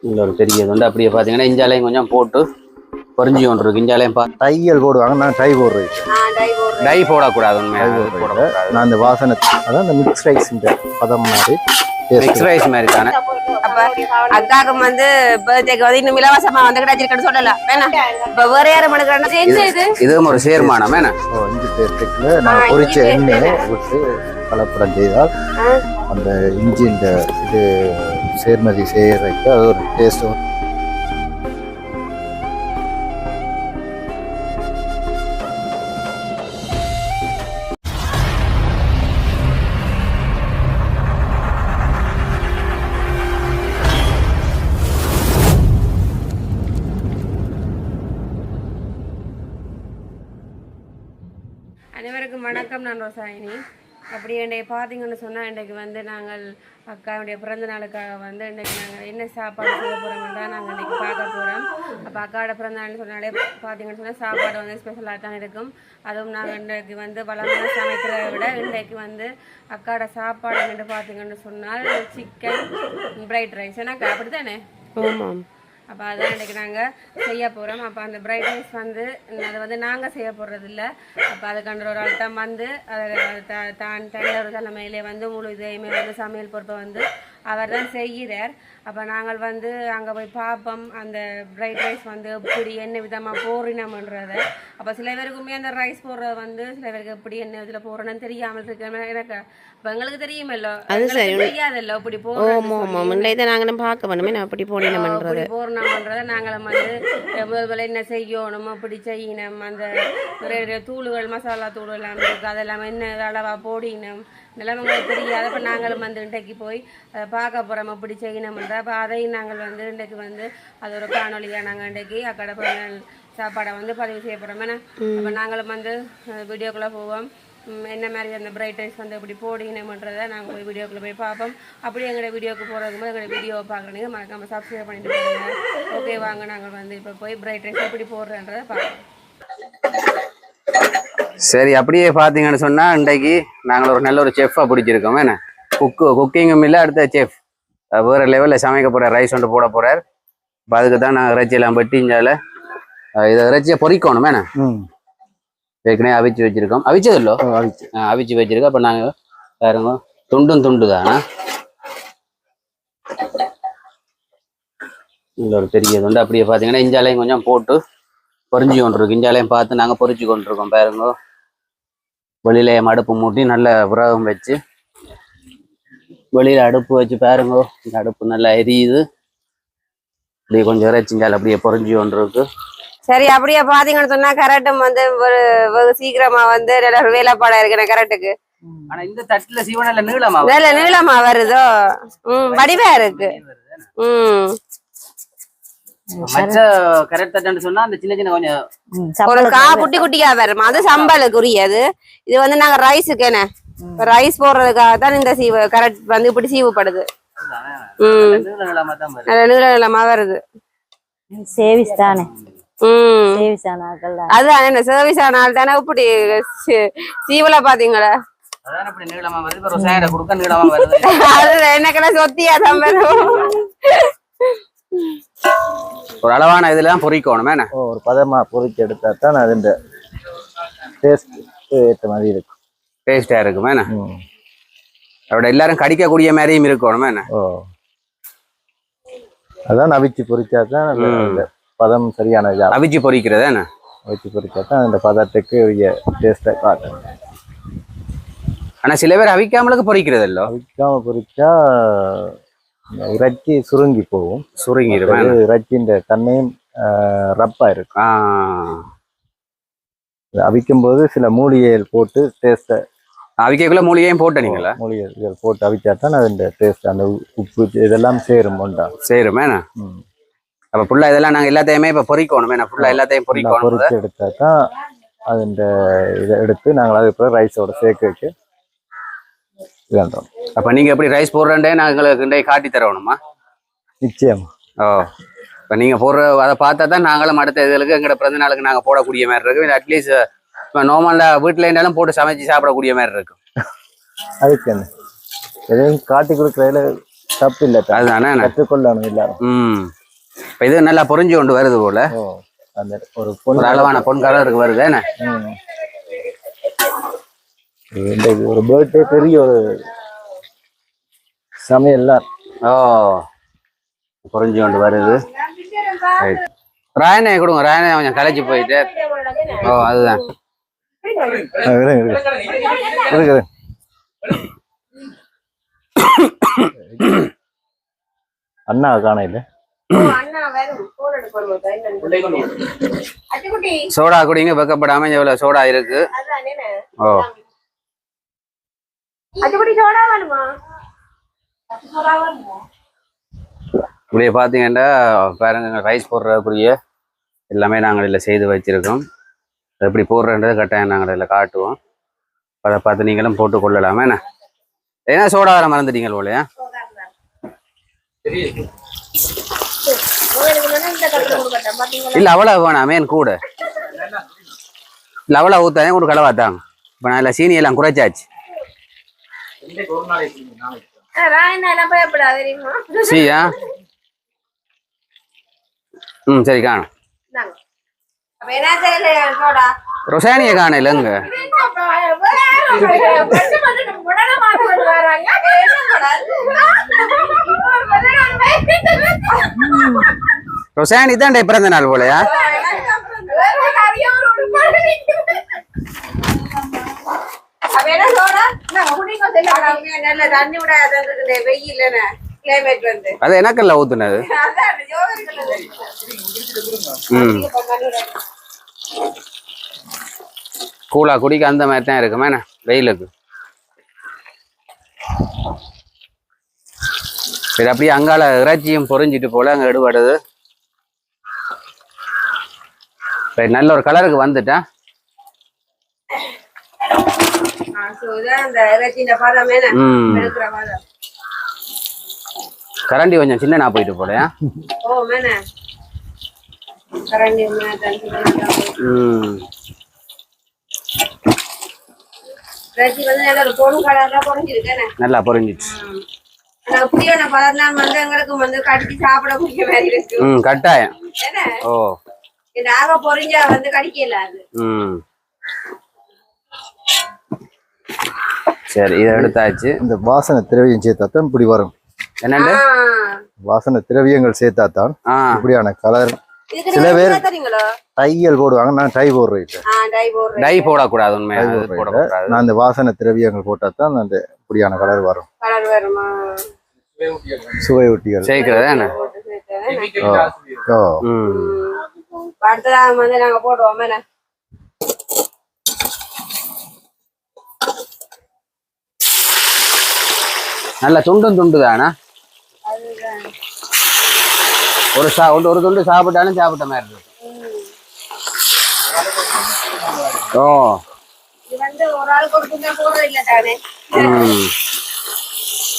இல்லை ஒரு பெரிய இது வந்து அப்படியே பார்த்தீங்கன்னா இஞ்சாலையும் கொஞ்சம் போட்டு பொறிஞ்சி கொண்டு இருக்கு. இஞ்சாலையும் தையல் போடுவாங்க, நான் டை போடுறேன். டை போடக்கூடாது. நான் அந்த வாசனை அதான் அந்த மிக்ஸ் ரைஸ் பதம் மாதிரி மிக்ஸ் ரைஸ் மாதிரி தானே. அப்ப அக்காக்கு வந்து பர்த்டேக்கு வந்து இன்னும் இலவசமா வந்து கிடைச்சிருக்கன்னு சொல்லலாம். வேணா இப்ப வேற யாரும் மனுக்கிறேன் இதுவும் ஒரு சேர்மானம் வேணா. இஞ்சி பேஸ்ட்டுக்குள்ள நான் பொரிச்ச எண்ணெயை விட்டு கலப்படம் செய்தால் அந்த இஞ்சின் இது சேர்மதி செய்யறதுக்கு அது ஒரு டேஸ்ட். அனைவருக்கும் வணக்கம். நான் ரோசாயினி. அப்படி இன்றைக்கு பார்த்தீங்கன்னு சொன்னால் இன்றைக்கு வந்து நாங்கள் அக்காவுடைய பிறந்த நாளுக்காக வந்து இன்றைக்கு நாங்கள் என்ன சாப்பாடு செய்ய போகிறோம்னு தான் நாங்கள் இன்றைக்கி பார்க்க போகிறோம். அப்போ அக்காவோட பிறந்த நாள்னு சொன்னாலே பார்த்தீங்கன்னு சொன்னால் சாப்பாடு வந்து ஸ்பெஷலாக தான் இருக்கும். அதுவும் நாங்கள் இன்றைக்கு வந்து வளமான சமைக்கிறத விட இன்றைக்கு வந்து அக்காவோட சாப்பாடு என்று பார்த்தீங்கன்னு சொன்னால் சிக்கன் ஃப்ரைட் ரைஸ். எனக்கு அப்படி தானே? ஆமாம். அப்போ அதான் இன்றைக்கி நாங்கள் செய்ய போகிறோம். அப்போ அந்த ஃப்ரைட் ரைஸ் வந்து அதை வந்து நாங்கள் செய்ய போடுறதில்ல. அப்போ அதுக்கான ஒரு ஆள் தான் வந்து அதை தான் ஒரு தலைமையிலே வந்து முழு இதையுமே வந்து சமையல் பொறுப்பை வந்து அவர் தான் செய்கிறார். அப்போ நாங்கள் வந்து அங்கே போய் பார்ப்போம் அந்த ஃப்ரைட் ரைஸ் வந்து எப்படி என்ன விதமாக போடுறோம்ன்றதை. அப்போ சில பேருக்குமே அந்த ரைஸ் போடுறது வந்து சில பேருக்கு எப்படி என்ன இதில் போடுறோன்னு தெரியாமல் இருக்கு. எனக்கு இப்போ எங்களுக்கு தெரியுமல்லோ, அது தெரியாதல்ல இப்படி போடுறோம். நாங்களும் பார்க்க வேணுமே நான் அப்படி போடணும்ன்றதை போடணும்ன்றதை நாங்களும் வந்து முதல்ல என்ன செய்யணும், அப்படி செய்யணும், அந்த நிறைய தூள்கள் மசாலா தூள் எல்லாம் இருக்குது, அதெல்லாம் என்ன அளவாக போடினோம் நிலைமைங்களுக்கு தெரியாது. அப்போ நாங்களும் வந்து இன்றைக்கு போய் பார்க்க போகிறோம் அப்படி செய்யணும்ன்ற. அப்போ அதையும் நாங்கள் வந்து இன்றைக்கு வந்து அது ஒரு காணொலியாக நாங்கள் இன்றைக்கு அக்கடை பிறந்த சாப்பாடை வந்து பதிவு செய்ய போகிறோம். ஏன்னா அப்போ நாங்களும் வந்து வீடியோக்குள்ளே போவோம். என்ன மாதிரி அந்த ஃப்ரைட் ரைஸ் வந்து எப்படி போடணும்ன்றதை நாங்கள் போய் வீடியோக்குள்ளே போய் பார்ப்போம். அப்படி எங்களோட வீடியோக்கு போகிறதுக்கு போது எங்களோட வீடியோவை பார்க்குறீங்க மறக்காமல் சப்ஸ்கிரைப் பண்ணிட்டு போகிறீங்க. ஓகே வாங்க நாங்கள் வந்து இப்போ போய் ஃப்ரைட் ரைஸ் எப்படி போடுறேன்றதை பார்ப்போம். சரி, அப்படியே பார்த்தீங்கன்னு சொன்னால் இன்றைக்கு நாங்கள் ஒரு நல்ல ஒரு செஃப்பாக பிடிச்சிருக்கோம். ஏன்னா குக்கிங்கும் இல்லை, அடுத்த செஃப் வேறு லெவலில் சமைக்க போகிறார். ரைஸ் ஒன்று போட போகிறார். இப்போ அதுக்கு தான் நாங்கள் இறைச்சியெல்லாம் வெட்டி இஞ்சால இதை இறைச்சியை பொறிக்கணும். வேணா ஏற்கனவே அவிச்சு வச்சிருக்கோம். அவிச்சது இல்லோ? அவிச்சு வச்சிருக்கோம். அப்போ நாங்கள் பாருங்க துண்டு தானே. இல்லை ஒரு பெரிய துண்டு. அப்படியே பார்த்தீங்கன்னா இஞ்சாலையும் கொஞ்சம் போட்டு பொறிஞ்சி கொண்டு இருக்கு. இஞ்சாலையும் பார்த்து நாங்கள் பொறிச்சு கொண்டிருக்கோம். பாருங்க வெளியில அடுப்பு மூட்டி நல்ல விரகம் வச்சு வெளியில அடுப்பு வச்சு பாருங்க இந்த அடுப்பு நல்லா எரியுது. அப்படியே கொஞ்சம் இறைச்சிஞ்சால் அப்படியே பொறிஞ்சி கொண்டு இருக்கு. சரி, அப்படியே பாத்தீங்கன்னு சொன்னா கரெக்டும் வந்து ஒரு சீக்கிரமா வந்து வேலைப்பாடா இருக்கு கரெக்டுக்கு. ஆனா இந்த தட்டுல சீவனல்ல நீளமா நீளமா வருதோ வடிவா இருக்கு. மச்ச கரெக்ட் தட்டுன்னு சொன்னா அந்த சின்ன சின்ன கொஞ்சம் ஒரு குட்டி குட்டியா வரும். அது சம்பளுக்குரியது. இது வந்து நாங்க ரைஸுக்கு என்ன ரைஸ் போடுறதுக்காக தான் இந்த சீவு கரெக்ட் வந்து இப்படி சீவுப்படுது. நீள நீளமா வருது. சேவிஸ் தானே. அதுதான் என்ன சர்வீஸ் ஆனால் தானே இப்படி சீவல பாத்தீங்களா? என்னக்கெல்லாம் சொத்தியா சம்பளம் ஒரு அளவான இதெல்லாம் பொறிக்கணும். ஒரு பதமா பொறிச்சு எடுத்தா தான் அது டேஸ்ட் ஏற்ற மாதிரி இருக்கும். டேஸ்டா இருக்கும். அதோட எல்லாரும் கடிக்கக்கூடிய மாதிரியும் இருக்கணும். அதான் அவிச்சு பொறிச்சா தான் பதம் சரியான அவிச்சு பொறிக்கிறது. அவிச்சு பொறிச்சா தான் அந்த பதத்துக்கு டேஸ்ட்டை காட்டும். ஆனா சில பேர் அவிக்காமலுக்கு பொறிக்கிறது இல்ல. அவிக்காம பொறிச்சா இறைச்சி சுருங்கி போகும். சுருங்கிடும். இறைச்சின்ற தன்மையும் ரப்பா இருக்கும். அவிக்கும் போது சில மூலிகைகள் போட்டு டேஸ்ட்டை அவிக்கக்குள்ள மூலிகையும் போட்டீங்களா? மூலிகைகள் போட்டு அவிச்சா தான் அது டேஸ்ட் அந்த உப்பு இதெல்லாம் சேரும். சேரும். அப்ப ஃபுல்லா இதெல்லாம் நாங்க எல்லாத்தையுமே இப்ப பொறிக்கணும். ஃபுல்லா எல்லாத்தையும் பொறிச்சு எடுத்தா தான் அது இதை எடுத்து நாங்கள் அதுக்கப்புறம் ரைஸோட சேர்க்க வச்சு வேண்டோம். அப்ப நீங்க எப்படி ரைஸ் போடுறே நாங்களுக்கு காட்டி தரணுமா? நிச்சயமா. இப்ப நீங்க போடுற அதை பார்த்தா தான் நாங்களும் அடுத்த இதுகளுக்கு எங்களோட பிறந்த நாளுக்கு நாங்க போடக்கூடிய மாதிரி இருக்கு. அட்லீஸ்ட் இப்போ நார்மலா வீட்டுல இருந்தாலும் போட்டு சமைச்சு சாப்பிடக்கூடிய மாதிரி இருக்கும். அதுக்கு என்ன எதையும் காட்டி கொடுக்குறதுல தப்பு இல்லை, அதுதானே கற்றுக்கொள்ளணும் எல்லாரும். இப்போ இது நல்லா பொறிஞ்சு கொண்டு வருது போல. அந்த ஒரு பொன் ஒரு அளவான பொன் கலருக்கு வருது என்ன. ஒரு பர்த்டே பெரிய ஒரு சமையல்லாம் பொறிஞ்சு கொண்டு வருது. ராயனையை கொடுங்க, ராயனை கொஞ்சம் கலைச்சி போயிட்டு. அதுதான் இருக்குது. அண்ணா காணையில் சோடா குடிங்க, வெக்கப்படாம எவ்வளவு சோடா இருக்கு. இப்படியே பாத்தீங்கன்னா பாருங்க, ரைஸ் போடுறதுக்குரிய எல்லாமே நாங்கள் இதில் செய்து வச்சிருக்கோம். எப்படி போடுறன்றது கட்டாயம் நாங்கள் இதில் காட்டுவோம். அதை பார்த்து நீங்களும் போட்டு கொள்ளலாமே என்ன. ஏன்னா சோடா வர மறந்துட்டீங்க போலையா. இல்ல அவ்வளவு வேணாம், மேன் கூட இல்ல அவ்வளவு ஊத்தாங்க கூட கலவாத்தாங்க. இப்ப நான் இல்ல சீனி எல்லாம் குறைச்சாச்சு. சீயா சரி காணும். ரொசானிய காண இல்லைங்க. ரொசானி தான் பிறந்த நாள் போலையா. அது எனக்கல்ல ஊத்துனது. கூலா குடிக்க அந்த மாதிரி தான் இருக்குமே என்ன வெயிலுக்கு. சரி அப்படியே அங்கால இறைச்சியும் பொறிஞ்சிட்டு போல அங்க எடுபடுது. நல்ல ஒரு கலருக்கு வந்துட்டேன். கரண்டி கொஞ்சம் சின்ன நான் போயிட்டு போலையா. நல்லா பொறிஞ்சிச்சு. கட்டாயம். ஓ சரி இதை எடுத்தாச்சு. இந்த வாசனை திரவியம் சேர்த்தாத்தான் இப்படி வரும். என்னண்டு வாசனை திரவியங்கள் சேர்த்தாத்தான் இப்படியான கலர். சில பேர் டையல் போடுவாங்க, நான் டை போடுறேன். டை போடக்கூடாது உண்மையா. நான் இந்த வாசனை திரவியங்கள் போட்டாதான் அந்த இப்படியான கலர் வரும். சுவை ஒட்டிகள் சேர்க்கிறதா என்ன. நல்ல துண்டும் துண்டு தானா. ஒரு துண்டு சாப்பிட்டாலும் சாப்பிட்ட மாதிரி இருக்கு.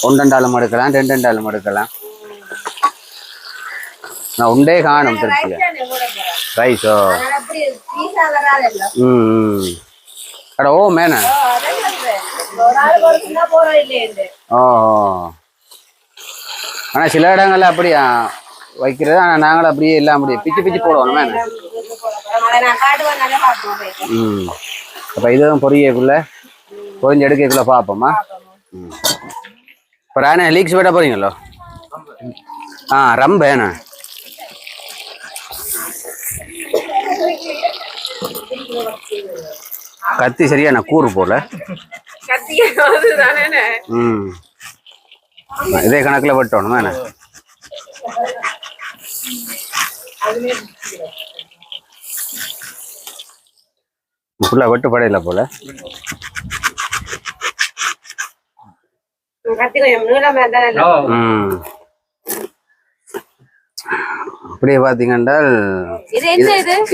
ஒன்றண்டாலும் எடுக்கலாம், ரெண்டாலும் எடுக்கலாம். நான் உண்டே காணும் திருப்தியா. ரைஸோ அட ஓ மேன. ஆனா சில இடங்கள்ல அப்படியா வைக்கிறது. ஆனா நாங்களும் அப்படியே எல்லாம் அப்படியே பிச்சு பிச்சு போடுவோம் மேன. அப்ப இதுவும் பொரியக்குள்ள பொரிஞ்சு எடுக்கக்குள்ள பாப்போமா. இப்போ ராணே லீக்ஸ் விட போறீங்களோ. ரொம்ப என்ன கத்தி சரியான கூறு போல. இதே கணக்குல வெட்டணும் என்ன. ஃபுல்லா வெட்டு படையில போல. அப்படியே பாத்தீங்கன்னா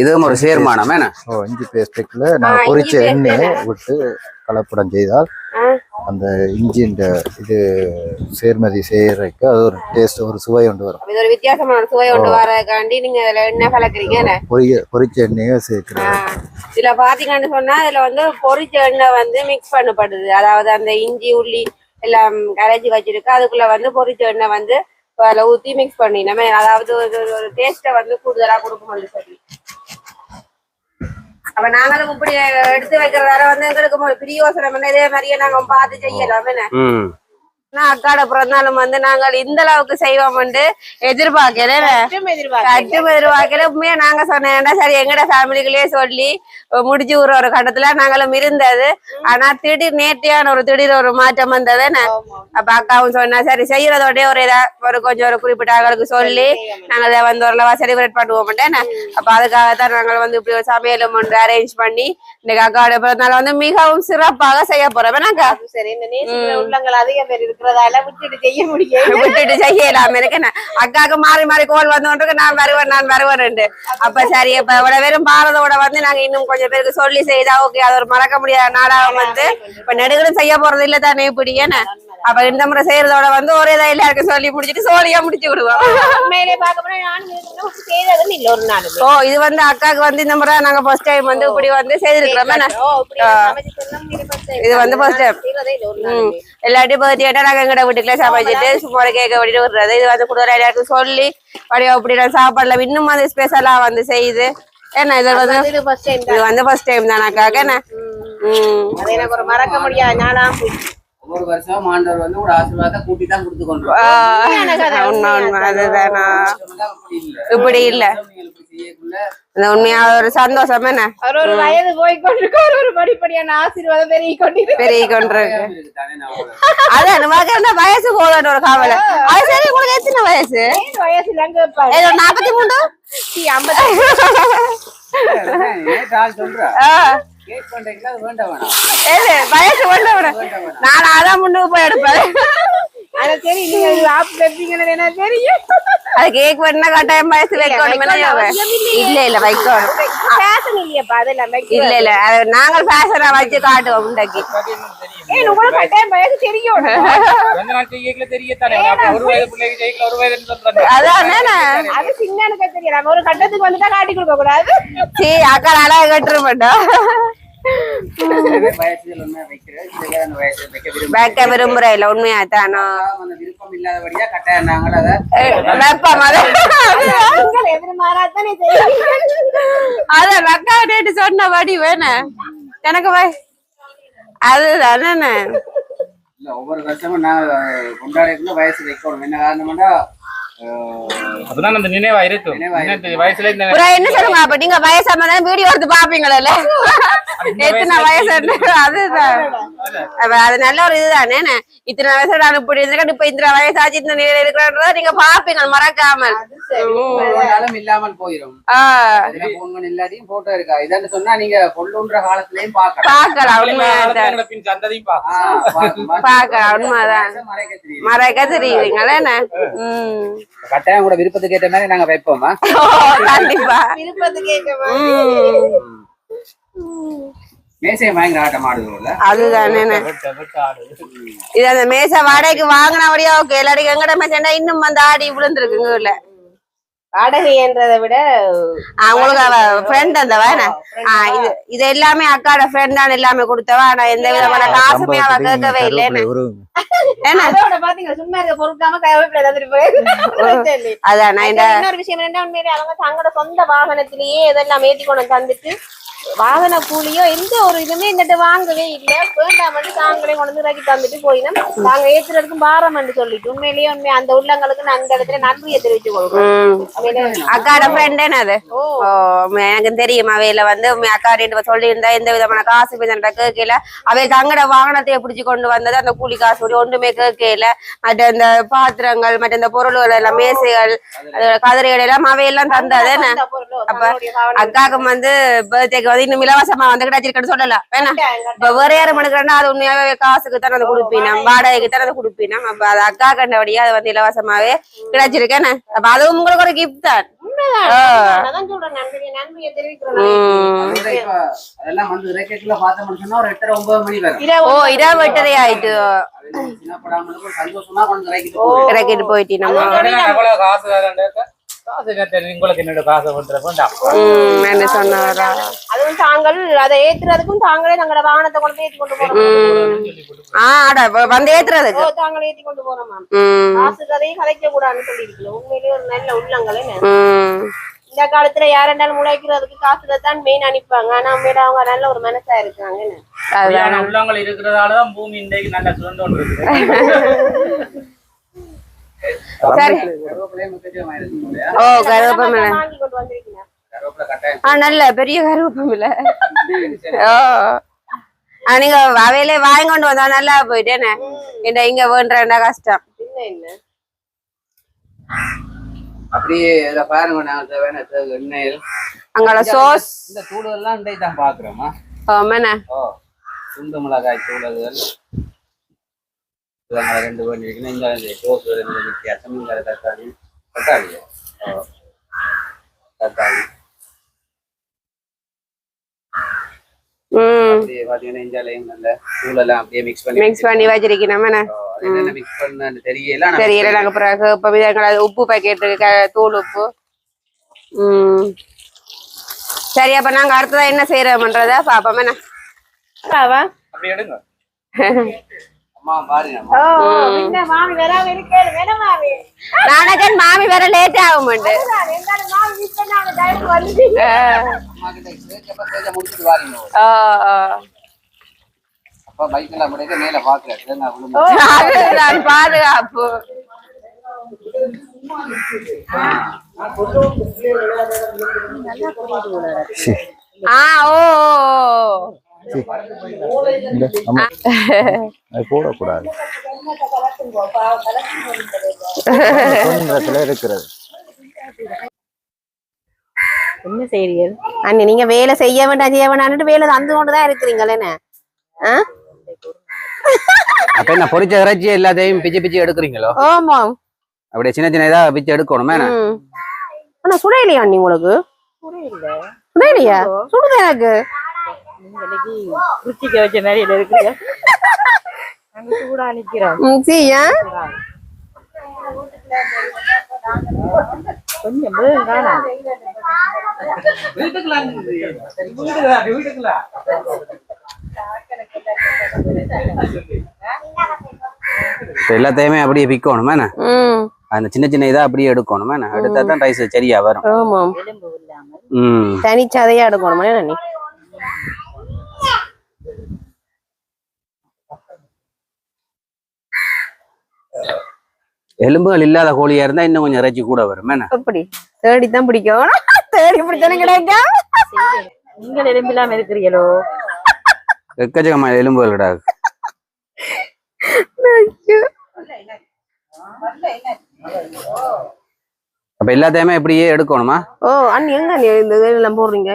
இதுவும் ஒரு சேர்மானம் என்ன. இஞ்சி பேஸ்டுக்குள்ள நான் பொரிச்ச எண்ணெயை விட்டு கலப்படம் செய்தால் அந்த இஞ்சின் இது சேர்மதி செய்யறதுக்கு அது ஒரு டேஸ்ட், ஒரு சுவை கொண்டு வரும். ஒரு வித்தியாசமான சுவை கொண்டு வரக்காண்டி நீங்க அதுல எண்ணெய் கலக்குறீங்க. பொரிச்ச எண்ணெயை சேர்க்கிறேன். இதுல பாத்தீங்கன்னு சொன்னா இதுல வந்து பொரிச்ச எண்ணெய் வந்து மிக்ஸ் பண்ணப்படுது. அதாவது அந்த இஞ்சி உள்ளி எல்லாம் கரைச்சி வச்சிருக்கு. அதுக்குள்ள வந்து பொரிச்ச எண்ணெய் வந்து அதில் ஊற்றி மிக்ஸ் பண்ணி நம்ம அதாவது ஒரு டேஸ்ட்டை வந்து கூடுதலாக கொடுக்கும்னு சொல்லி அப்ப நாங்களும் இப்படி எடுத்து வைக்கிறதால வந்து எங்களுக்கு பிரியோசனம் இதே மாதிரியே நாங்க பார்த்து செய்யலாம் என்ன அக்காட பிறந்தாலும் வந்து நாங்கள் இந்த அளவுக்கு செய்வோம் எதிர்பார்க்கல உண்மையா நாங்க சொன்னேன்டா சரி எங்கட ஃபேமிலிக்குள்ளேயே சொல்லி முடிச்சு விடுற ஒரு கட்டத்துல நாங்களும் இருந்தது. ஆனா திடீர் ஒரு மாற்றம் வந்தது. அப்ப அக்காவும் சொன்னா சரி செய்யறதோடய ஒரு கொஞ்சம் ஒரு குறிப்பிட்ட ஆளுக்கு சொல்லி நாங்க வந்து ஒரு செலிப்ரேட் பண்ணுவோம். அப்ப அதுக்காகத்தான் நாங்கள் வந்து இப்படி ஒரு சமையலும் ஒன்று அரேஞ்ச் பண்ணி இன்னைக்கு அக்காவோட பிறந்தநாள் வந்து மிகவும் சிறப்பாக செய்ய போறோம். சரி இந்த உள்ளங்கள் அதிகம் பேர் இருக்கு விட்டுட்டு செய்யலாம் இருக்கேன். அக்காவுக்கு மாறி மாறி கோல் வந்து நான் வருவேன். அப்ப சரி இப்ப வெறும் பாரதோட வந்து நாங்க இன்னும் கொஞ்சம் பேருக்கு சொல்லி செய்தா ஓகே அது ஒரு மறக்க முடியாத நாடாக வந்து இப்ப நெடுகளும் செய்ய போறது இல்ல தானே இப்படி ஏன்னா அப்ப இந்த முறை செய்யறதோட வந்து ஒரே தான் எல்லாருக்கும் சொல்லி முடிச்சுட்டு சோழியா முடிச்சு விடுவோம். ஓ இது வந்து அக்காவுக்கு வந்து இந்த முறை நாங்க ஃபர்ஸ்ட் டைம் வந்து இப்படி வந்து செய்திருக்கிறோம். இது வந்து ஃபர்ஸ்ட் டைம் எல்லாத்தையும் பர்த்டே நாங்க எங்கட வீட்டுக்குள்ள சமைச்சிட்டு சும்மா கேட்க விட்டுட்டு விடுறது. இது வந்து கூடுதலா எல்லாருக்கும் சொல்லி அப்படியே அப்படி சாப்பாடுல இன்னும் வந்து ஸ்பெஷலா வந்து செய்யுது. என்ன இது வந்து ஃபர்ஸ்ட் டைம் தான் அக்காவுக்கு என்ன எனக்கு ஒரு மறக்க முடியாது நானா ஒவ்வொரு வருஷம் ஆண்டவர் வந்து ஒரு ஆசீர்வாதத்தை கூட்டி தான் கொடுத்து கொண்டு இப்படி இல்ல உண்மையா ஒரு சந்தோஷம் என்ன ஒரு வயது போய்கொண்டிருக்கு ஒரு படிப்படியான ஆசீர்வாதம் பெருகி கொண்டிருக்கு. அதான் வயசு போகணும் ஒரு காவல அது சரி உங்களுக்கு எத்தனை வயசு 43 வயசு நான் அதான் முன்னுக்கு போய் எடுப்பேன். அது கேக் வேணா கட்டாயம் வயசு வைக்கணும் இல்ல வைக்கணும் இல்ல நாங்கள் ஃபேஷனா வச்சு காட்டுவோம் உண்டாக்கி ஒரு கட்டத்துக்கு வந்துட்டா காட்டி கொடுக்க கூடாது. சரி அக்கா அழகா கட்டுற மாட்டோம் வைக்க விரும்புறேன் உண்மையா தானோ விருப்பம் இல்லாதபடியா கட்டாயம் நாங்கள் அத அக்கா டேட்டு சொன்னபடி வேணும் எனக்கு அதுதானே ஒவ்வொரு வருஷமும் நாங்க கொண்டாடிக்குள்ள வயசு வைக்கணும். என்ன காரணம்னா அப்பதான் அந்த நினைவா இருக்கும் வயசுல என்ன சொல்லுங்க அப்ப நீங்க வயசாம வீடியோ எடுத்து பாப்பீங்களா எத்தனை வயசு அதுதான் அது நல்ல ஒரு இதுதானே இத்தனை வயசு நான் இப்படி இருக்க இப்ப இத்தனை வயசாச்சு இந்த நிலையில இருக்கிறத நீங்க பாப்பீங்க மறக்காமல் இல்லாமல் போயிடும். எல்லாத்தையும் போட்டோ இருக்கா இதான்னு சொன்னா நீங்க கொள்ளுன்ற காலத்திலயும் பாக்கலாம் உண்மைதான் மறைக்க தெரியுவீங்களா என்ன கட்டாயம் கூட விருப்பத்துக்கு ஏற்ற மாதிரி நாங்க வைப்போமா கண்டிப்பா மேசையை வாங்கி ஆட்டம் ஆடுவோம்ல அதுதானே இது அந்த மேசை வாடகைக்கு வாங்கினபடியா ஓகே எல்லாரும் எங்கட மேசைண்டா இன்னும் வந்து ஆடி விழுந்துருக்குங்க ஊர்ல வாடகைன்றதை விட உங்களுக்கு ஃப்ரெண்ட் அந்த வேணா இது எல்லாமே அக்காட ஃப்ரெண்ட் தான் எல்லாமே கொடுத்தவா ஆனா எந்த விதமான காசுமே அவ கேட்கவே இல்லைன்னு அதான் இன்னொரு விஷயம் என்ன உண்மையிலே அவங்க தங்களோட சொந்த வாகனத்திலேயே இதெல்லாம் ஏற்றி கொண்டு தந்துட்டு வாகன கூலியோ எந்த ஒரு இதுமே இந்த வாங்கவே இல்லை வேண்டாம் தாங்களே கொண்டு இறக்கி தந்துட்டு போயிடும் நாங்க ஏத்துறதுக்கும் பாரம் சொல்லிட்டு உண்மையிலேயே உண்மையா அந்த உள்ளங்களுக்கு அந்த இடத்துல நன்றியை தெரிவிச்சு கொடுக்கணும். அக்காட ஃப்ரெண்ட் அது எனக்கு தெரியும் அவையில வந்து அக்கா ரெண்டு சொல்லியிருந்தா எந்த விதமான காசு கேட்கல அவை தங்கட வாகனத்தை பிடிச்சு கொண்டு வந்தது அந்த கூலி காசு ஒன்றுமே கேட்கல மற்ற இந்த பாத்திரங்கள் மற்ற இந்த பொருள்கள் எல்லாம் மேசைகள் கதிரைகள் எல்லாம் அவையெல்லாம் தந்தது. அப்ப அக்காவுக்கு வந்து பர்த்டேக்கு இன்னும் இலவசமா வந்து கிடைச்சிருக்கேன்னு சொல்லலாம் வேணா இப்ப வேற யாரும் எடுக்கிறேன்னா அது உண்மையாவே காசுக்கு தானே அதை கொடுப்பினோம் வாடகைக்கு தானே அதை கொடுப்பினோம் அப்ப அது அக்கா கண்டபடியா அது வந்து இலவசமாவே கிடைச்சிருக்கேன்னு அப்ப அதுவும் உங்களுக்கு ஒரு கிஃப்ட் தான். ஆயிட்டு இறக்கிட்டு போயிட்டு உங்களுக்கு என்னோட காசை பண்றப்ப என்ன சொன்னாரா தாங்கள் அதை ஏத்துறதுக்கும் தாங்களே தங்களோட வாகனத்தை கொண்டு போய் ஏத்தி கொண்டு போறோம். வந்து ஏத்துறதுக்கு தாங்களே ஏத்தி கொண்டு போறோம். காசு கதையும் கதைக்க கூடாதுன்னு சொல்லிருக்கீங்க. உண்மையிலேயே ஒரு நல்ல உள்ளங்களே. இந்த காலத்துல யாரெண்டாலும் முளைக்கிறதுக்கு காசுல தான் மெயின் அனுப்பாங்க. ஆனா உண்மையில அவங்க நல்ல ஒரு மனசா இருக்காங்க. உள்ளவங்க இருக்கிறதாலதான் பூமி இன்றைக்கு நல்லா சுதந்திரம் இருக்கு. கருவேப்பமில்லை வாங்கி கொண்டு வந்திருக்கீங்க. நல்ல பெரிய கருவேப்பமில்லை. நீங்க அவையிலே வாங்கி கொண்டு வந்தா நல்லா போயிட்டேனே. இங்க வேண்டா கஷ்டம் இல்ல அப்படியே பாருங்க. எண்ணெயில் அங்கால சோஸ் இந்த தூளெல்லாம் இன்றைக்கு தான் பாக்குறோமா. துண்டு மிளகாய் தூளர்கள் 2 பண்ணி வைக்கணும். இந்த சோஸ் வித்தியாசம். இங்க தக்காளி தக்காளி அப்படியே பாத்தீங்கன்னா இஞ்சாலையும் நல்ல தூளெல்லாம் அப்படியே மிக்ஸ் பண்ணி வச்சிருக்கணும். என்னென்ன மிக்ஸ் பண்ண தெரியல. நாங்க பிறகு உப்பு பாக்கெட் தூள் உப்பு. சரி, அப்ப நாங்க அடுத்ததா என்ன செய்யறோம்ன்றத பாப்போம். என்ன அப்படி எடுங்க. மாமி வர லேட் ஆகும். பாதுகாப்பு போடக்கூடாது இருக்கிறது. என்ன செய்றீர்கள் அண்ணி? நீங்க வேலை செய்ய வேண்டாம் வேலை தந்து கொண்டுதான் இருக்கிறீங்களே. அப்ப என்ன பொரிச்ச இறைச்சி எல்லாத்தையும் பிச்சு எடுக்கிறீங்களோ? ஆமா, அப்படியே சின்ன சின்னதா பிச்சு எடுக்கணுமே. ஆனா சுடையிலையா அண்ணி? உங்களுக்கு சுடையிலையா? சுடுது எனக்கு. ருச்சிக்க வச்ச மாதிரி இருக்குது. சூடா நிக்கிறோம். கொஞ்சம் எல்லாத்தையுமே அப்படியே பிக்கணும். அந்த சின்ன சின்ன இதா அப்படியே எடுக்கணும். எடுத்தா தான் ரைஸ் சரியா வரும். தனிச்சதையா எடுக்கணும். எலும்புகள் இல்லாத கோழியா இருந்தா இன்னும் கொஞ்சம் இறைச்சி கூட வரும். அப்படி தேடித்தான் பிடிக்கும். தேடி பிடிச்சாலும் கிடைக்கும். நீங்கள் எலும்பு இல்லாம இருக்கிறீங்களோ? எக்கச்சக்கமா எலும்புகள் கிடையாது. அப்ப எல்லாத்தையுமே இப்படியே எடுக்கணுமா? அண்ணி எங்க இந்த எல்லாம் போடுறீங்க?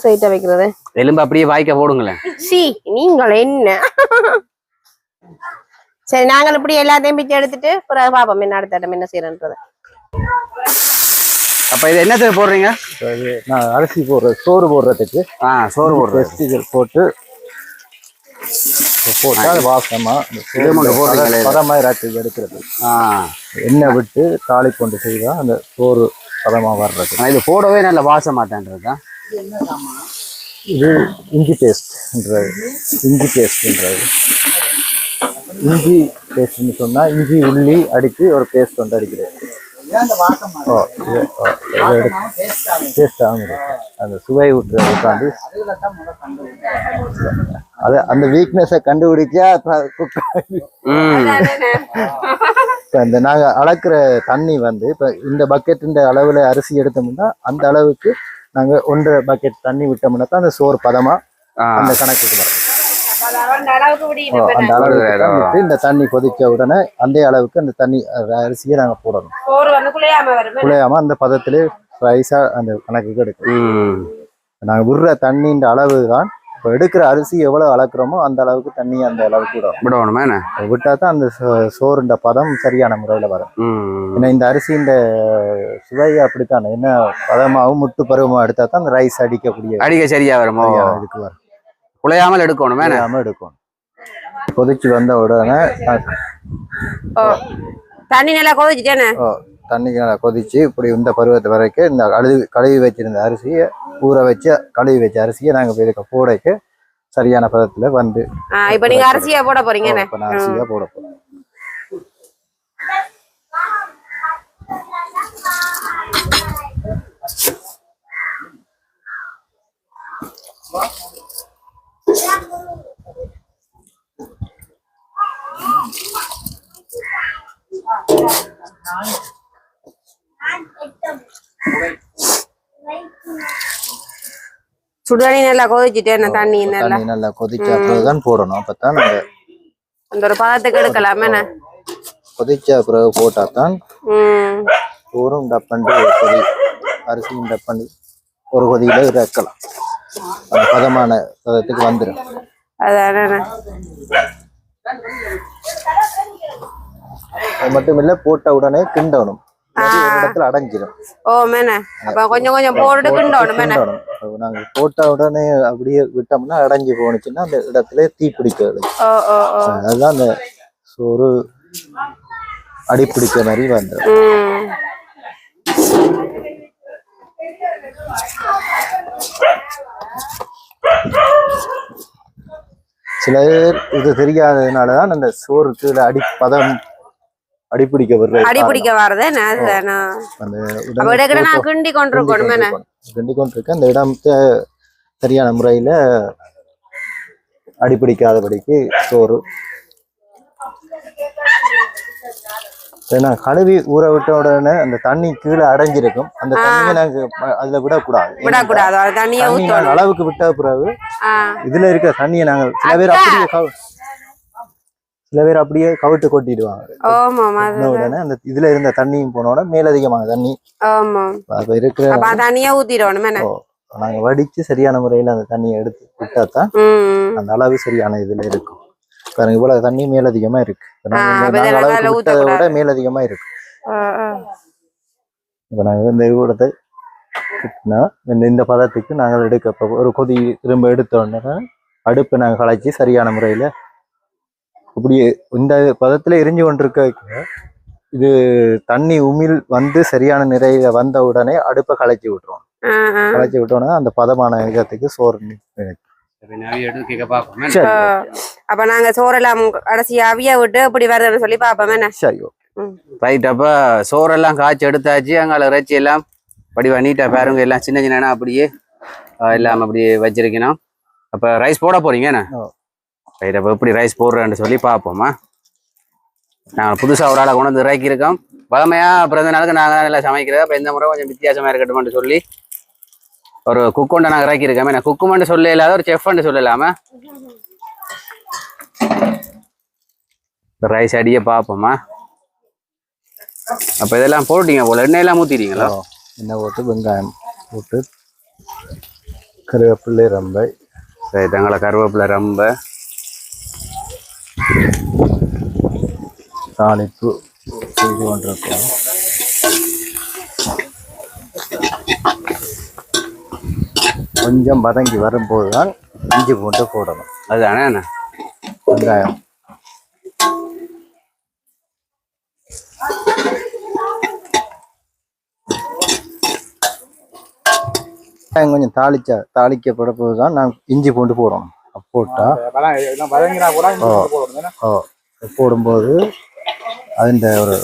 சைட்டா வைக்கிறது. எலும்பு அப்படியே வாய்க்க போடுங்களேன். நீங்கள் என்ன? சரி, நாங்கள் இப்படி எல்லாத்தையும் பிச்சு எடுத்துட்டு பிறகு பாப்போம் என்ன அடுத்த இடம் என்ன செய்யறன்றது. அப்ப இது என்னத்தை போடுறீங்க? நான் அரிசி சோறு போடுறதுக்கு சோறு போடுறது போட்டு போட்டா வாசமா பதமாயிராட்சி எடுக்கிறது. எண்ணெய் விட்டு தாளி கொண்டு செய்தா அந்த சோறு பதமா வர்றது. இது போடவே நல்ல வாசமாட்டான்றது. இது இஞ்சி பேஸ்ட்ன்றது. இஞ்சி பேஸ்ட்னு சொன்னா இஞ்சி உள்ளி அடிச்சு ஒரு பேஸ்ட் வந்து அடிக்கிறது. அந்த சுவை ஊற்றுறதுக்காண்டி அந்த வீக்னஸை கண்டுபிடிச்சா இந்த நாங்க அளக்குற தண்ணி வந்து இப்ப இந்த பக்கெட் அளவுல அரிசி எடுத்தோம்னா அந்த அளவுக்கு நாங்க 1.5 பக்கெட் தண்ணி விட்டோம்னா தான் அந்த சோறு பதமா அந்த கணக்குக்கு வரும். அந்த அளவுக்கு இந்த தண்ணி கொதிச்ச உடனே அந்த அளவுக்கு அந்த தண்ணி அரிசியை நாங்க போடணும். குழையாம அந்த பதத்திலே ரைஸா அந்த கணக்குக்கு எடுக்கணும். நாங்க விடுற தண்ணின்ற அளவு தான் இப்ப எடுக்கிற அரிசி எவ்வளவு அளக்குறோமோ அந்த அளவுக்கு தண்ணி அந்த அளவுக்கு விடணும். விட்டா தான் அந்த சோறுன்ற பதம் சரியான முறையில வரும். ஏன்னா இந்த அரிசியின் சுவை அப்படித்தானே என்ன பதமாகவும் முட்டு பருவமா எடுத்தா தான் அந்த ரைஸ் அடிக்க சரியா வரும். இதுக்கு வரும். குழையாமல் எடுக்கணும். எடுக்கணும். கொதிச்சு வந்த உடனே தண்ணி நல்லா கொதிச்சுட்டேனே தண்ணி கொதிச்சு இப்படி இந்த பருவத்து வரைக்கும் இந்த கழுவி வச்சிருந்த அரிசியை ஊற வச்சு கழுவி வச்ச அரிசியை நாங்கள் இப்போ இதுக்கு போடைக்கு சரியான பதத்துல வந்து இப்ப நீங்க அரிசியா போட போறீங்க இப்போ நான் அரிசியா போட போறேன். சுடுதண்ணி நல்லா கொதிச்சுட்டு என்ன தண்ணி தண்ணி நல்லா கொதிச்ச பிறகுதான் போடணும். அப்பதான் அந்த ஒரு பதத்துக்கு எடுக்கலாமே. கொதிச்ச பிறகு போட்டா தான் சோறும் டப்பண்டு கொதி அரிசியும் டப்பண்டு ஒரு கொதியில இறக்கலாம். அந்த பதமான பதத்துக்கு வந்துடும். அதானே. அது மட்டும் இல்ல போட்ட உடனே கிண்டணும். இடத்துல அடைஞ்சிடும். ஓ மேன அப்ப கொஞ்சம் கொஞ்சம் போட்டு கிண்டணும் மேன. நாங்க போட்ட உடனே அப்படியே விட்டோம்னா அடைஞ்சு போனுச்சுன்னா அந்த இடத்துல தீ பிடிக்கிறது. அதுதான் அந்த சோறு அடிப்பிடிக்க மாதிரி வந்துடும். சில பேர் இது தெரியாததுனாலதான் அந்த சோறு கீழே அடிப்பிடிக்க வர்றது கிண்டி கொண்டிருக்க அந்த இடத்தை சரியான முறையில அடிப்பிடிக்காதபடிக்கு சோறு ஏன்னா கழுவி ஊற விட்ட உடனே அந்த தண்ணி கீழே அடைஞ்சிருக்கும். அந்த தண்ணியை நாங்க அதுல விடக்கூடாது. அளவுக்கு விட்ட பிறகு இதுல இருக்க தண்ணியை நாங்க சில பேர் அப்படியே கவிட்டு கொட்டிடுவாங்க. உடனே அந்த இதுல இருந்த தண்ணியும் போனோட மேலதிகமாக தண்ணி இருக்கிற தண்ணியா ஊத்திடணும். நாங்க வடிச்சு சரியான முறையில அந்த தண்ணியை எடுத்து விட்டாதான் அந்த அளவு சரியான இதுல இருக்கும். பாருங்க இவ்வளவு தண்ணி மேலதிகமா இருக்கு. அளவுக்கு விட்டதை விட மேலதிகமா இருக்கு. இப்ப நாங்க இந்த கூடத்தை இந்த பதத்துக்கு நாங்கள் எடுக்க ஒரு கொதி திரும்ப எடுத்த உடனே அடுப்பை நாங்கள் களைச்சி சரியான முறையில இப்படியே இந்த பதத்துல எரிஞ்சு கொண்டிருக்க இது தண்ணி உமிழ் வந்து சரியான நிறையில வந்த உடனே அடுப்பை களைச்சி விட்டுருவோம். களைச்சி விட்டோம்னா அந்த பதமான இடத்துக்கு சோறு அப்ப நாங்க சோறெல்லாம் கடைசி அவிய விட்டு இப்படி வருதுன்னு சொல்லி பாப்போமே. சரி ரைட். அப்ப சோறெல்லாம் காய்ச்சி எடுத்தாச்சு. அங்கால இறைச்சி எல்லாம் படிவா நீட்டா பாருங்க. எல்லாம் சின்ன சின்ன அப்படியே எல்லாம் அப்படியே வச்சிருக்கணும். அப்ப ரைஸ் போட போறீங்க. ரைட். அப்ப எப்படி ரைஸ் போடுறேன்னு சொல்லி பார்ப்போமா. நாங்கள் புதுசாக ஒரு ஆளை கொண்டு வந்து இறக்கி இருக்கோம். பழமையா பிறந்த நாளுக்கு நாங்கள் நல்லா சமைக்கிறோம். அப்போ இந்த முறை கொஞ்சம் வித்தியாசமா இருக்கட்டும்னு சொல்லி ஒரு குக்கொண்டை நாங்கள் இறக்கி இருக்கோம். ஏன்னா குக்குமெண்டு சொல்ல இல்லாத ஒரு செஃப்ன்னு சொல்லலாமா. ரைஸ் அடியே பார்ப்போமா. அப்போ இதெல்லாம் போட்டீங்க போல எண்ணெயெல்லாம் ஊற்றிட்டீங்களா? எண்ணெய் போட்டு வெங்காயம் போட்டு கருவேப்பிள்ளை ரொம்ப சரி. தங்களை கருவேப்பிள்ளை ரொம்ப தாளிப்பு செய்து கொண்டிருக்கோம். கொஞ்சம் வதங்கி வரும்போது தான் இஞ்சி பூண்டு போடணும். அதுதானே வெங்காயம் கொஞ்சம் தாளிக்கப்பட போதுதான் நாங்கள் இஞ்சி பூண்டு போடணும். போட்டா போடும்போது அதில் ஒரு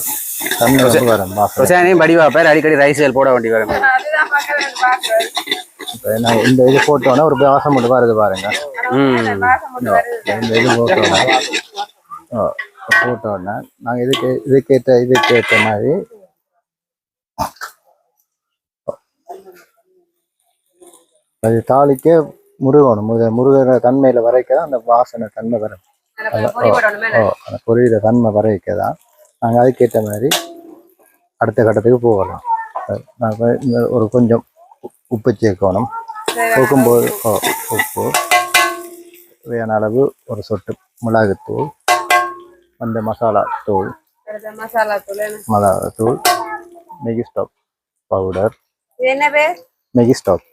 தண்ணி வரும். படிவா பேர் அடிக்கடி ரைஸ்கள் போட வேண்டி வரும். இந்த இது போட்டோன்னா ஒரு வாசம் மட்டும் வருது பாருங்க. இந்த இது போட்டோன்னா நாங்கள் இதுக்கேற்ற மாதிரி அது தாளிக்க முருகணும். முருகிற தன்மையில வரைக்கதான் அந்த வாசனை தன்மை வரும். அந்த பொரியிற தன்மை வரைக்கதான் நாங்கள் அதுக்கேற்ற மாதிரி அடுத்த கட்டத்துக்கு போகலாம். ஒரு கொஞ்சம் உப்பு சேர்க்கணும். சேர்க்கும்போது உப்பு தேவையான அளவு ஒரு சொட்டு மிளகுத்தூள், அந்த மசாலா தூள், மெகிஸ்டாப் பவுடர், மெகிஸ்டாப்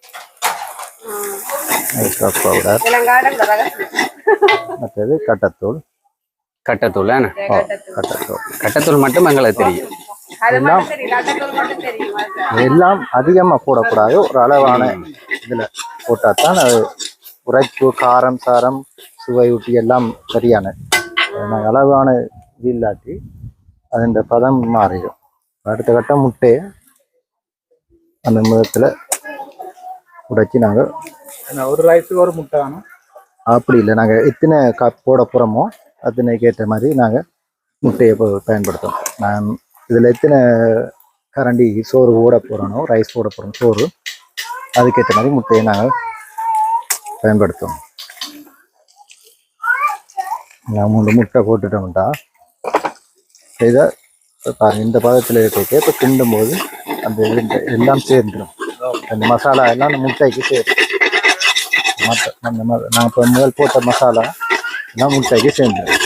பவுடர், மற்றது கட்டத்தூள். கட்டத்தூள் மட்டும் எங்களுக்கு தெரியும். அது எல்லாம் மட்டும் தெரியல, அட்டத்தூள் மட்டும் தெரியும் அது. எல்லாம் அதிகமா போடக்கூடாது, ஒரு அளவான இதுல போட்டா தான் அது உரைப்பு, காரம், சாரம், சுவை ஊட்டி எல்லாம் சரியான அளவான இது இல்லாட்டி அதன் பதம் மாறிடும். அடுத்த கட்டம் முட்டையை அந்த முதத்துல உடைச்சி நாங்கள் ஒரு ரைஸுக்கு ஒரு முட்டை வேணும். அப்படி இல்லை, நாங்கள் எத்தனை கப் போட போகிறோமோ அத்தனைக்கு ஏற்ற மாதிரி நாங்கள் முட்டையை பயன்படுத்தோம். நான் இதில் எத்தனை கரண்டி சோறு போட போகிறோனோ, ரைஸ் போட போகிறோம் சோறு, அதுக்கேற்ற மாதிரி முட்டையை நாங்கள் பயன்படுத்துவோம். நான் 3 முட்டை போட்டுட்டோம்ட்டா இதை பாருங்கள், இந்த பதத்தில் இருக்க இப்போ கிண்டும் போது அந்த எல்லாம் சேர்ந்துடும். அந்த மசாலா எல்லாம் அந்த முட்டைக்கு சேரும். நான் இப்போ முதல் போட்ட மசாலா எல்லாம் முட்டைக்கு சேர்ந்துடும்.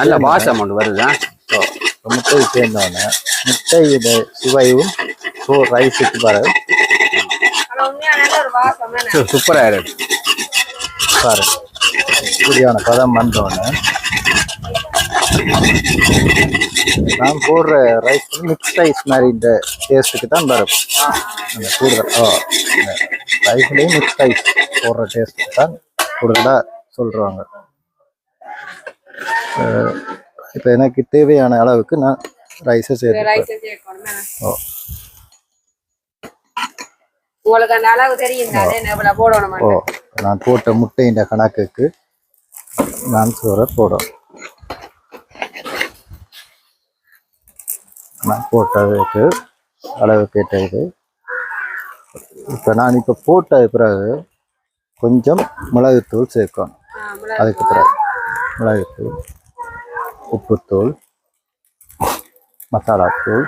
நல்ல வாசம் ஒன்று வருதா? முட்டை சேர்ந்தோடனே முட்டையோட சுவையும் ரைஸுக்கு வர ஆனா உண்மையா நல்ல ஒரு வாசம் தானே. சூப்பரா இருக்கு பாரு. இப்படியான பதம் வந்தோடனே நான் போடுற ரைஸ் மிக்ஸ் ரைஸ் மாதிரி இந்த டேஸ்ட்டுக்கு தான் வரும். அந்த கூடுதல் ரைஸ்லேயும் மிக்ஸ் ரைஸ் போடுற டேஸ்ட்டுக்கு தான் கூடுதலாக சொல்கிறாங்க. இப்போ எனக்கு தேவையான அளவுக்கு நான் ரைஸை ரைஸ் சேர்த்து சேர்க்கணும். உங்களுக்கு அந்த அளவு தெரியும் தானே எவ்வளவு போடணும். நான் போட்ட முட்டையின் கணக்குக்கு நான் சோறை போடும். நான் போட்டதுக்கு அளவு கேட்டது. இப்போ நான் இப்போ போட்ட பிறகு கொஞ்சம் மிளகுத்தூள் சேர்க்கணும். அதுக்கு பிறகு மிளகுத்தூள், உப்புத்தூள், மசாலாத்தூள்.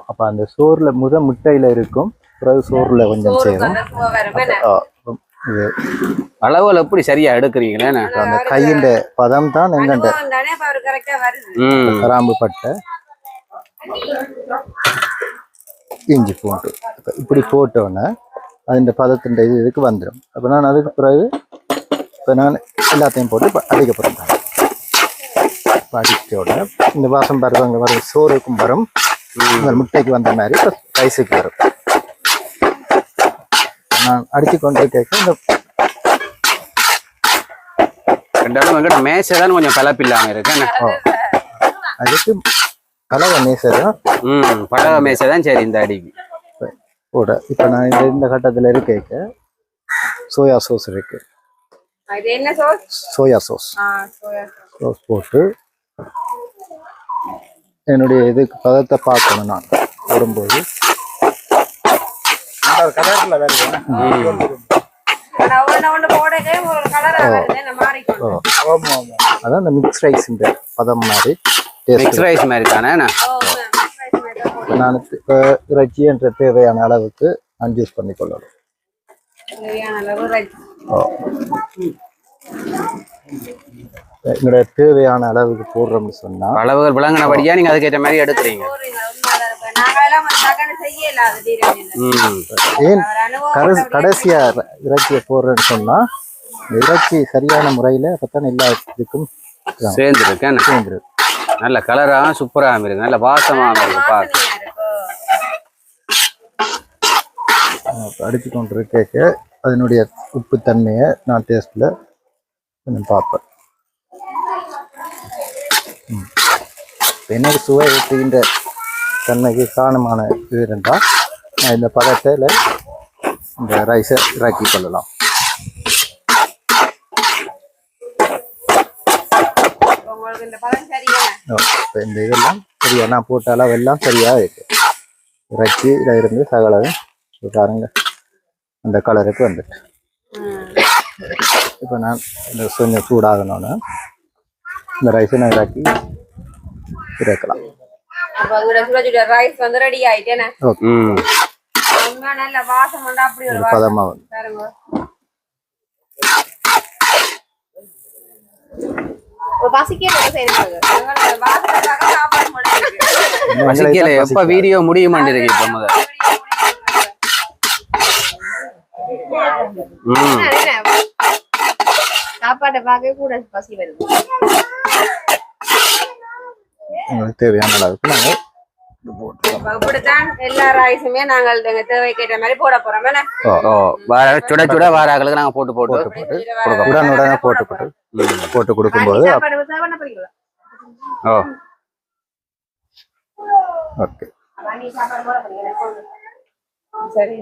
அப்போ அந்த சோறில் முட்டையில் இருக்கும், பிறகு சோறில் கொஞ்சம் சேரும். இது அளவுகள் எப்படி சரியா எடுக்கிறீங்களே? அந்த கையின் பதம் தான் எங்கண்ட கிராம்பு பட்டை, இஞ்சி பூண்டு இப்படி போட்டோன்னே அந்த பதத்தின் இதுக்கு வந்துடும். அப்போ நான் அதுக்கு பிறகு இப்போ நான் எல்லாத்தையும் போட்டு அடிக்க போகிறேன். அடிச்சோட இந்த வாசம் பருவம் அங்கே வரும், சோறுக்கும் வரும், முட்டைக்கு வந்த மாதிரி இப்போ ரைஸுக்கு வரும். நான் அடித்து கொண்டு கேட்க இந்த எங்கிட்ட மேசை தான் கொஞ்சம் கலப்பில்லாம இருக்கு. அதுக்கு பலக மேசை தான். பலக மேசை தான் சரி இந்த அடிக்கு கூட. இப்போ நான் இந்த கட்டத்தில் இருக்க சோயா சோஸ் இருக்கு. சோயா சோஸ் போட்டு என்னுடைய இதுக்கு பதத்தை பார்க்கணும். நான் வரும்போது அதான் இந்த மிக்ஸ் ரைஸ் பதம் மாதிரி மிக்ஸ் ரைஸ் மாதிரி தானே. நான் இறைச்சி என்ற தேவையான அளவுக்கு நான் ஜூஸ் பண்ணி கொள்ளணும். எங்களுடைய தேவையான அளவுக்கு போடுறோம்னு சொன்னா அளவுகள் விளங்கினபடியா நீங்க அதுக்கேற்ற மாதிரி எடுக்கிறீங்க. ஏன் கடைசியா இறைச்சியை போடுறேன்னு சொன்னா இறைச்சி சரியான முறையில அப்பதான் எல்லா இதுக்கும் சேர்ந்துருக்கு. நல்ல கலராகவும் சூப்பராகவும் இருக்கு, நல்ல வாசமாகவும் இருக்கு பார்க்க. அடிச்சு கொண்டு இருக்க அதனுடைய உப்பு தன்மையை நான் டேஸ்ட்ல கொஞ்சம் பார்ப்பேன். எனக்கு சுவை ஊற்றுகின்ற தன்மைக்கு காரணமான இது இருந்தால் நான் இந்த பதத்தில் இந்த ரைஸை இறக்கி கொள்ளலாம். இப்போ இந்த இதெல்லாம் சரியா நான் போட்ட அளவு எல்லாம் சரியாக இருக்கு. இறக்கி இதில் இருந்து சகலவும் பாருங்க அந்த கலருக்கு வந்துட்டு. இப்போ நான் இந்த கொஞ்சம் சூடாகணும்னா இந்த ரைஸை நான் இறக்கி இறக்கலாம். பதமா எப்ப வீடியோ முடியுமான்னு இருக்கு. இப்ப முதல் சாப்பாட்டை பார்க்க கூட பசி வருது. உங்களுக்கு தேவையான அளவுக்கு நாங்கள் இப்படித்தான் எல்லா ரைஸுமே நாங்கள் எங்க தேவைக்கு ஏற்ற மாதிரி போட போறோம் என்ன? ஓ சுட சுட வாராக்களுக்கு நாங்க போட்டு உடனுடனே போட்டு கொடுக்கும்போது சாப்பாடு சாப்பாடு போய்க்கலாம். ஓ ஓகே. நீ சாப்பாடு போட போறீங்க. சரி.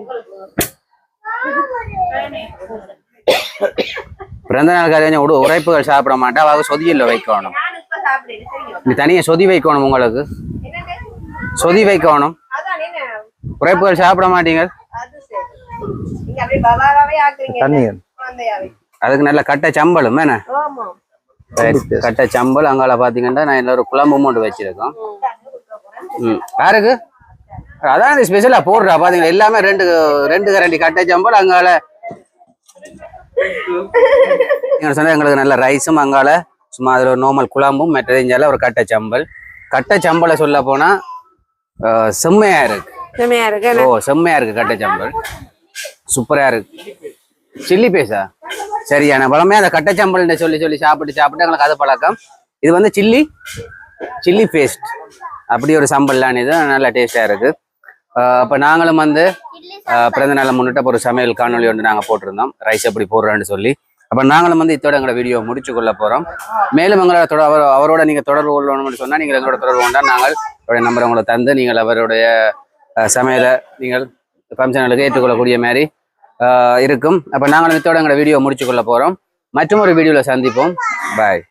பிறந்த நாள் கொஞ்சம் உரைப்புகள் சாப்பிட மாட்டா அவங்க சொதியில் வைக்கணும். நான் இப்ப சாப்பிடுறேன். சரியா? நீ தனியா சொதி வைக்கணும், உங்களுக்கு என்னது? சொதி வைக்கணும். அதான் என்ன? உரைப்புகள் சாப்பிட மாட்டீங்க. அது சரி. நீங்க அப்படியே பவாவே ஆக்குறீங்க. தண்ணி குழந்தையாவே. அதுக்கு நல்ல கட்டை சம்பளம் என்ன ஆமா. கட்டை சம்பல் அங்கால பாத்தீங்கன்னா நான் இன்னொரு குழம்பு மூண்டு வச்சிருக்கோம். யாருக்கு அதான் ஸ்பெஷலா போடுறா பாத்தீங்கன்னா எல்லாமே ரெண்டு கரண்டி கட்டை சம்பல் அங்கால சொன்னா எங்களுக்கு நல்ல ரைஸும் அங்கால சும்மா அதுல ஒரு நார்மல் குழம்பும் மெட்டரிஞ்சால ஒரு கட்டை சம்பலை சொல்ல போனா செம்மையா இருக்கு. செம்மையா இருக்கு. செம்மையா இருக்கு கட்டை சம்பல், சூப்பரா இருக்கு. சில்லி பேஸா சரியான பழமே அந்த கட்டை சம்பல் சொல்லி சாப்பிட்டு எங்களுக்கு அது பழக்கம். இது வந்து சில்லி பேஸ்ட் அப்படி ஒரு சம்பல்லாம், இது நல்லா டேஸ்டா இருக்கு. அப்ப நாங்களும் வந்து பிறந்த நாளை முன்னிட்டு ஒரு சமையல் காணொலி ஒன்று நாங்கள் போட்டிருந்தோம், ரைஸ் எப்படி போடுறோன்னு சொல்லி. அப்போ நாங்களும் வந்து இத்தோட எங்களோட வீடியோ முடிச்சு கொள்ள போகிறோம். மேலும் எங்களோட அவரோட நீங்கள் தொடர்பு கொள்ளணும்னு சொன்னால் நீங்கள் எங்களோட தொடர்பு கொண்டால் நாங்கள் அவருடைய நம்பரை உங்களை தந்து நீங்கள் அவருடைய சமையலை நீங்கள் ஃபங்க்ஷனுக்கு ஏற்றுக்கொள்ளக்கூடிய மாதிரி இருக்கும். அப்போ நாங்களும் இத்தோட எங்களோட வீடியோ முடிச்சு கொள்ள போகிறோம். மற்றும் ஒரு வீடியோவில் சந்திப்போம். பாய்.